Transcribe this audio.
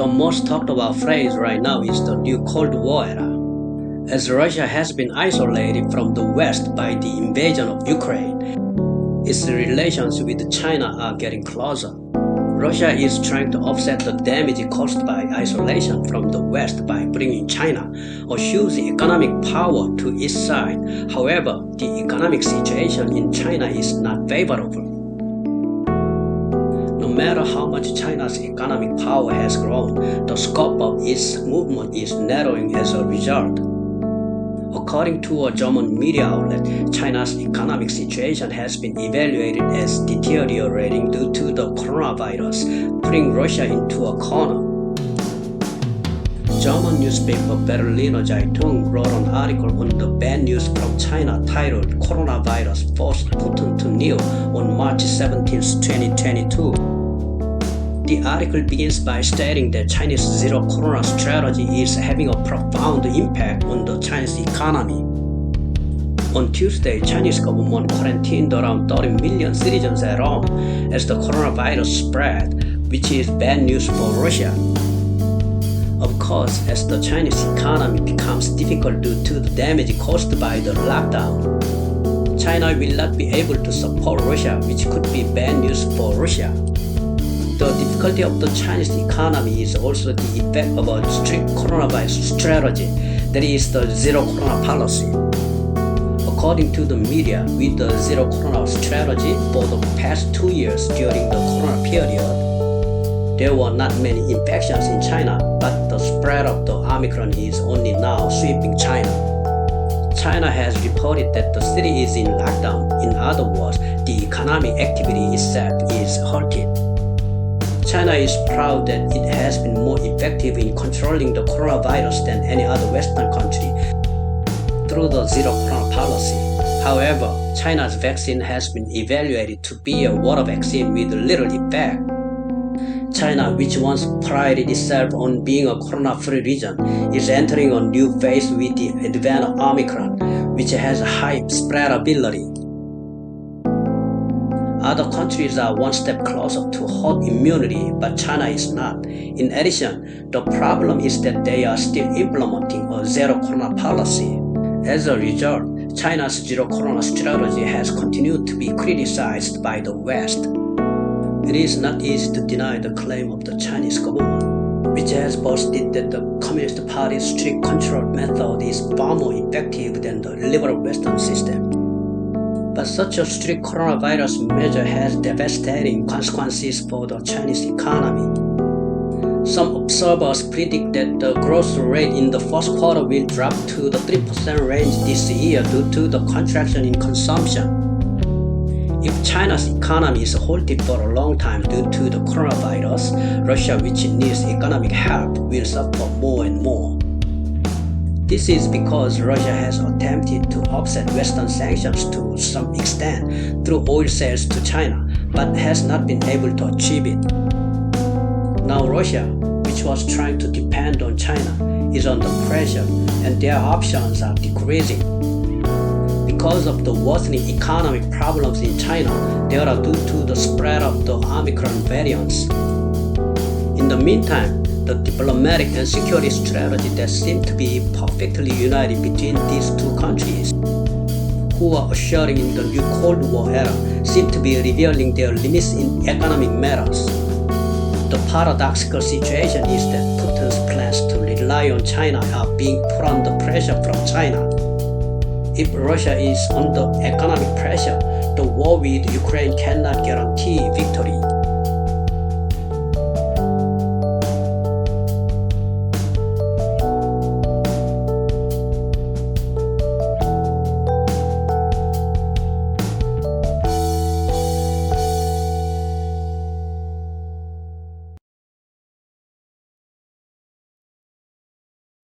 The most talked about phrase right now is the new Cold War era. As Russia has been isolated from the West by the invasion of Ukraine, its relations with China are getting closer. Russia is trying to offset the damage caused by isolation from the West by bringing China a huge economic power to its side. However, the economic situation in China is not favorable. No matter how much China's economic power has grown, the scope of its movement is narrowing as a result. According to a German media outlet, China's economic situation has been evaluated as deteriorating due to the coronavirus, putting Russia into a corner. German newspaper Berliner Zeitung wrote an article on the bad news from China titled "Coronavirus Forced Putin to Kneel" on March 17, 2022. The article begins by stating that China's zero-corona strategy is having a profound impact on the Chinese economy. On Tuesday, Chinese government quarantined around 30 million citizens at home as the coronavirus spread, which is bad news for Russia. Of course, as the Chinese economy becomes difficult due to the damage caused by the lockdown, China will not be able to support Russia, which could be bad news for Russia. The difficulty of the Chinese economy is also the effect of a strict coronavirus strategy, that is the zero-corona policy. According to the media, with the zero-corona strategy for the past 2 years during the corona period, there were not many infections in China, but the spread of the Omicron is only now sweeping China. China has reported that the city is in lockdown. In other words, the economic activity itself is halted. China is proud that it has been more effective in controlling the coronavirus than any other Western country through the zero-corona policy. However, China's vaccine has been evaluated to be a water vaccine with little effect. China, which once prided itself on being a corona-free region, is entering a new phase with the advent of Omicron, which has a high spreadability. Other countries are one step closer to herd immunity, but China is not. In addition, the problem is that they are still implementing a zero-corona policy. As a result, China's zero-corona strategy has continued to be criticized by the West. It is not easy to deny the claim of the Chinese government, which has boasted that the Communist Party's strict control method is far more effective than the liberal Western system. But such a strict coronavirus measure has devastating consequences for the Chinese economy. Some observers predict that the growth rate in the first quarter will drop to the 3% range this year due to the contraction in consumption. If China's economy is halted for a long time due to the coronavirus, Russia, which needs economic help, will suffer more and more. This is because Russia has attempted to offset Western sanctions to some extent through oil sales to China, but has not been able to achieve it. Now Russia, which was trying to depend on China, is under pressure and their options are decreasing. Because of the worsening economic problems in China, they are due to the spread of the Omicron variants. In the meantime, the diplomatic and security strategy that seem to be perfectly united between these two countries, who are ushering in the new Cold War era, seem to be revealing their limits in economic matters. The paradoxical situation is that Putin's plans to rely on China are being put under pressure from China. If Russia is under economic pressure, the war with Ukraine cannot guarantee victory.